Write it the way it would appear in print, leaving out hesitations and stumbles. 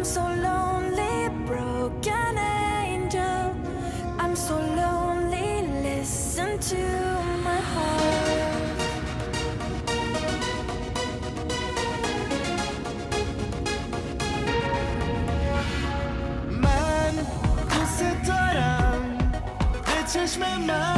I'm so lonely, broken angel. I'm so lonely, listen to my heart. من دوست دارم به چشم من